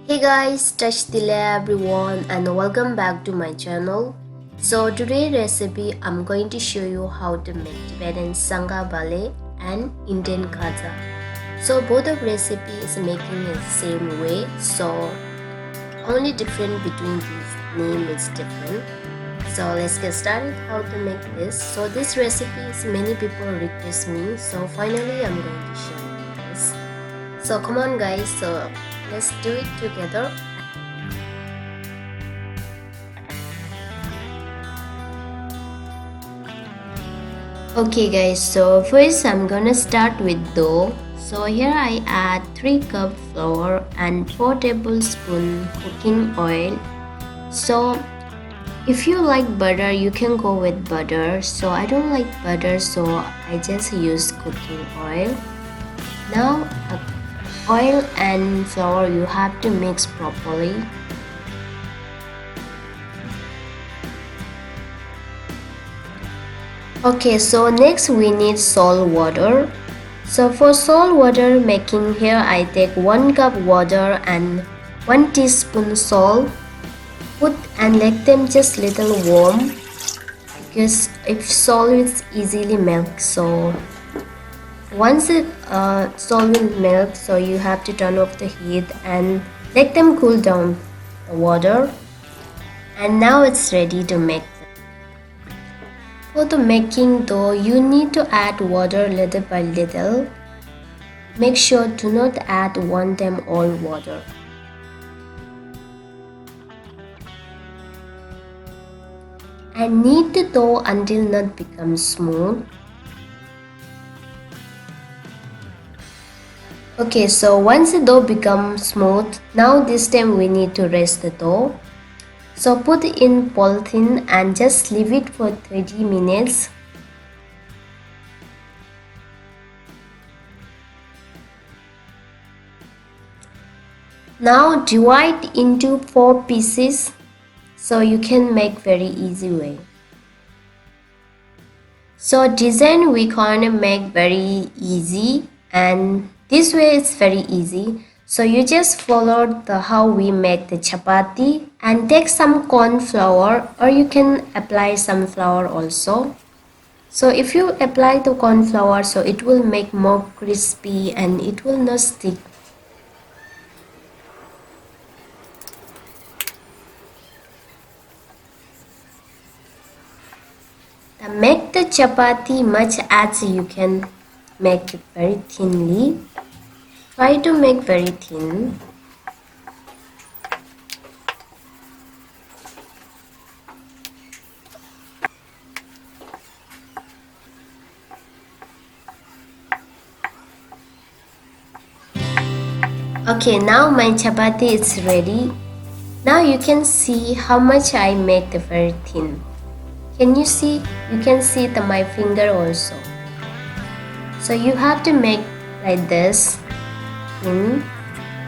Hey guys, touch the everyone and welcome back to my channel. So today recipe I'm going to show you how to make Tibetan sanga bhaley and Indian khaja. So both of recipes making it the same way, so only different between these name is different. So let's get started how to make this. So this recipe is many people request me, so finally I'm going to show you this. So come on guys, so let's do it together. Okay guys, so first I'm gonna start with dough. So here I add 3 cup flour and 4 tablespoon cooking oil. So if you like butter, you can go with butter. So I don't like butter, so I just use cooking oil. Now oil and flour you have to mix properly. Okay, so next we need salt water. So for salt water making here I take 1 cup water and 1 teaspoon salt. Put and let them just little warm because if salt is easily melt, so once it salt will melt, so you have to turn off the heat and let them cool down the water. And now it's ready to make. For the making dough, you need to add water little by little. Make sure do not add one time all water. And knead the dough until not becomes smooth. Okay, so once the dough becomes smooth, now this time we need to rest the dough. So put it in polythene and just leave it for 30 minutes. Now divide into 4 pieces so you can make very easy way. So design we gonna make very easy, and this way it's very easy. So you just follow the how we make the chapati and take some corn flour, or you can apply some flour also. So if you apply the corn flour, so it will make more crispy and it will not stick. Make the chapati much as you can make it very thinly. Try to make very thin. Okay, now my chapati is ready. Now you can see how much I make the very thin. Can you see? You can see my finger also. So you have to make like this thin.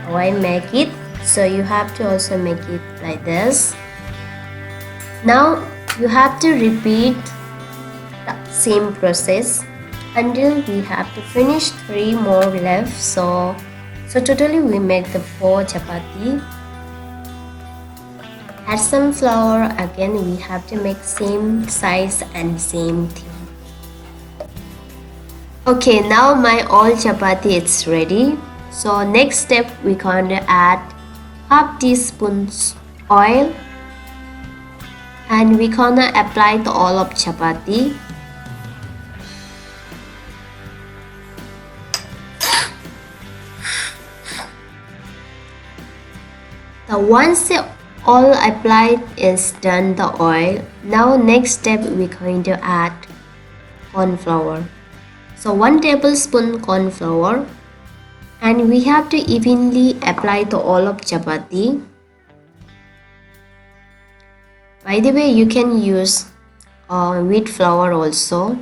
How I make it. So you have to also make it like this. Now you have to repeat the same process until we have to finish 3 more left. So totally we make the 4 chapati. Add some flour. Again we have to make same size and same thing. Okay, now my all chapati is ready. So next step we gonna add half teaspoon oil and we gonna apply the all of chapati. Once the all applied is done the oil, now next step we're going to add corn flour. So 1 tablespoon corn flour, and we have to evenly apply the all of chapati. By the way, you can use wheat flour also.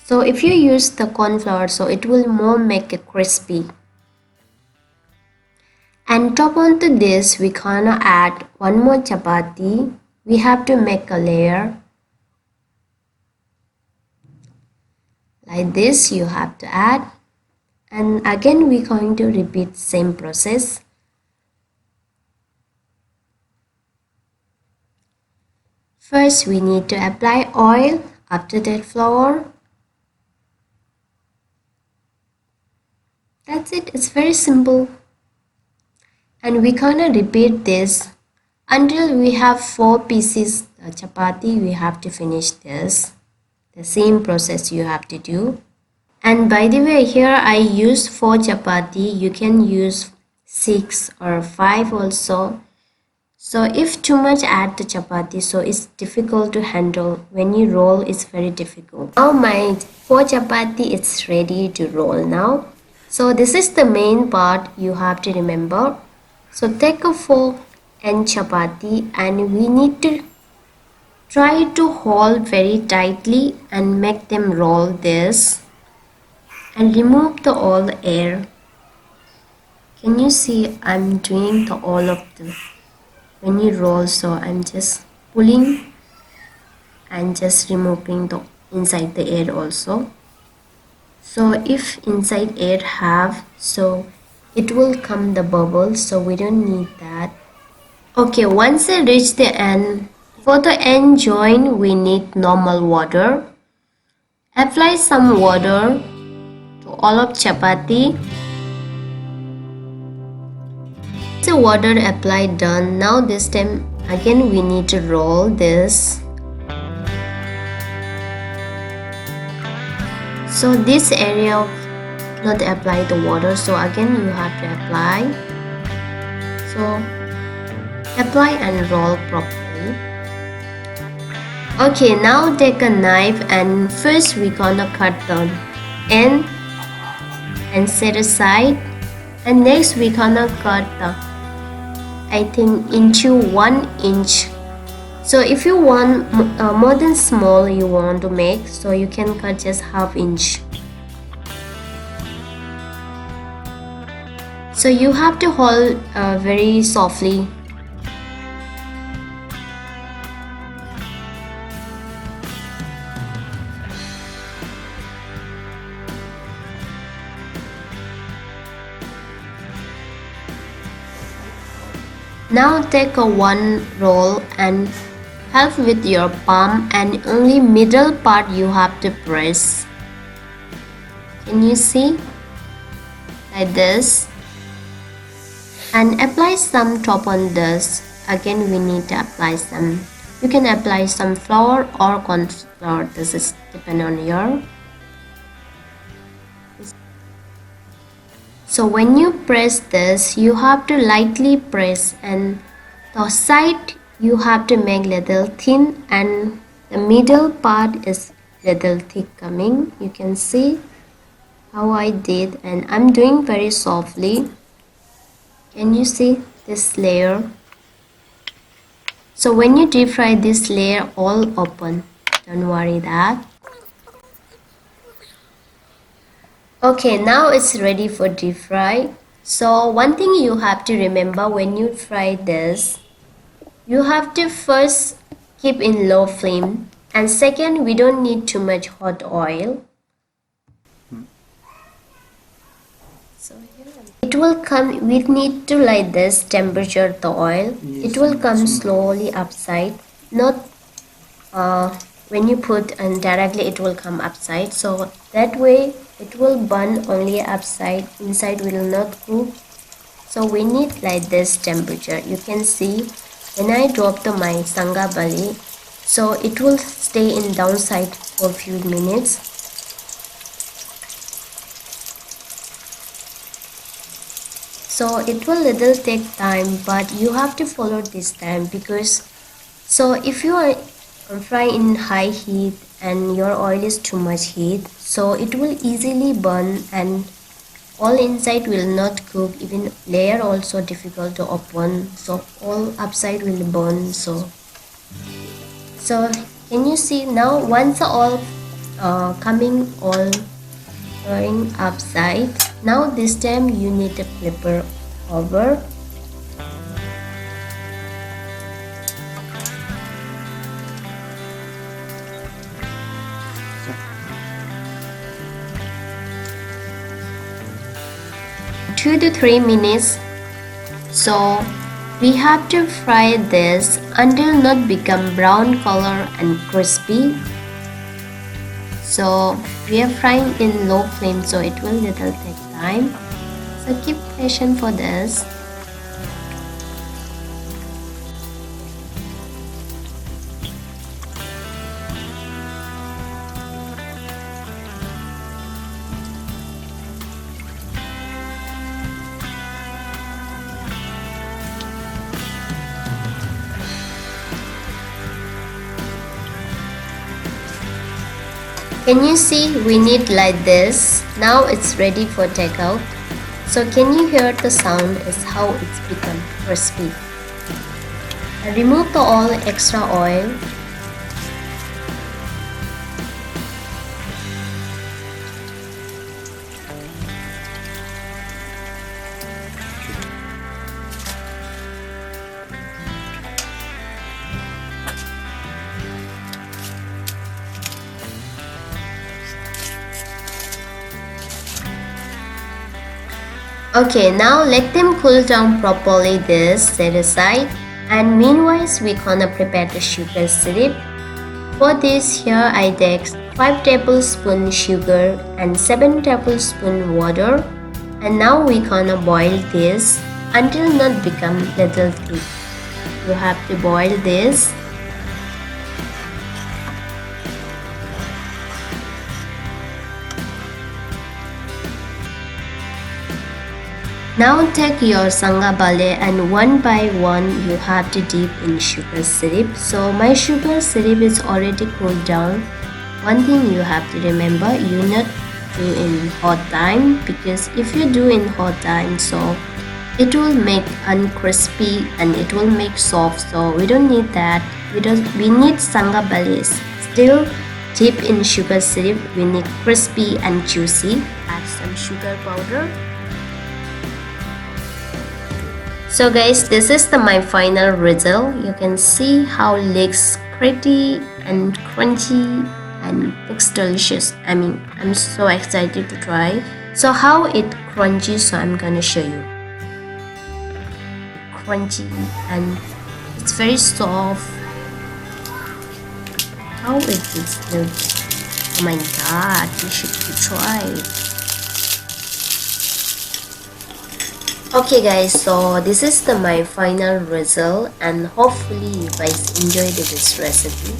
So if you use the corn flour, so it will more make it crispy. And top onto this, we gonna add 1 more chapati. We have to make a layer. Like this you have to add. And again we're going to repeat same process. First, we need to apply oil, after that flour. That's it, it's very simple. And we gonna repeat this until we have 4 pieces chapati. We have to finish this. The same process you have to do. And by the way, here I use 4 chapati. You can use 6 or 5 also. So if too much add the chapati, so it's difficult to handle. When you roll, it's very difficult. Now my 4 chapati is ready to roll now. So this is the main part you have to remember. So take a fork and chapati, and we need to try to hold very tightly and make them roll this and remove the all air. Can you see I'm doing the all of the when you roll, so I'm just pulling and just removing the inside the air also. So if inside air have, so it will come the bubbles, so we don't need that. Okay, once I reach the end, for the end joint we need normal water. Apply some water to all of chapati. The water applied done. Now this time again we need to roll this. So this area not apply the water, so again you have to apply. So apply and roll properly. Okay, now take a knife and first we gonna cut the end and set aside, and next we gonna cut the I think into 1 inch. So if you want more than small you want to make, so you can cut just ½ inch. So you have to hold very softly. Now take a 1 roll and help with your palm, and only middle part you have to press. Can you see? Like this. And apply some top on this. Again we need to apply some. You can apply some flour or corn flour. This is depend on your. So when you press this, you have to lightly press, and the side you have to make little thin, and the middle part is little thick coming. You can see how I did, and I'm doing very softly. Can you see this layer? So when you deep fry, this layer all open. Don't worry that. Okay, now it's ready for deep fry. So one thing you have to remember when you fry this, you have to first keep in low flame, and second, we don't need too much hot oil. So it will come, we need to like this temperature the oil. It will come slowly upside, not when you put and directly it will come upside, so that way it will burn only upside, inside will not cook. So we need like this temperature. You can see when I drop the my sanga bhaley, so it will stay in downside for a few minutes. So it will little take time, but you have to follow this time, because so if you are fry in high heat and your oil is too much heat, so it will easily burn and all inside will not cook, even layer also difficult to open, so all upside will burn. So can you see now, once all coming all going upside, now this time you need a flipper over. Two to 3 minutes. So We have to fry this until not become brown color and crispy. So we are frying in low flame, so it will little take time. So keep patient for this. Can you see we knead like this? Now it's ready for takeout. So can you hear the sound is how it's become crispy. I remove the all extra oil. Okay, now let them cool down properly. This set aside, and meanwhile we gonna prepare the sugar syrup. For this here I take 5 tablespoons sugar and 7 tablespoons water, and now we gonna boil this until not become little thick. You have to boil this. Now take your sanga bhaley and one by one you have to dip in sugar syrup. So my sugar syrup is already cooled down. One thing you have to remember, you not do in hot time, because if you do in hot time, so it will make uncrispy and it will make soft. So we don't need that. We need sanga bhaley still dip in sugar syrup. We need crispy and juicy. Add some sugar powder. So guys, this is my final result. You can see how it looks pretty and crunchy and looks delicious. I'm so excited to try. So how it crunchy, so I'm gonna show you. Crunchy and it's very soft. How it looks. Oh my god, you should try it. Okay guys, so this is my final result, and hopefully you guys enjoyed this recipe.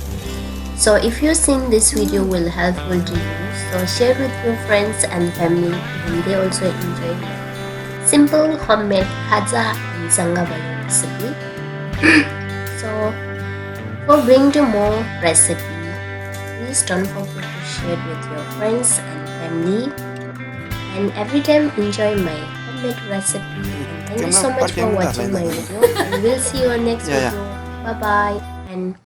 So if you think this video will helpful to you, so share with your friends and family, and they also enjoy simple homemade khaja and sanga recipe. So for bring to more recipe, please don't forget to share with your friends and family, and every time enjoy my recipe. And thank you so much for watching my video, and we'll see you on next video. Bye bye, and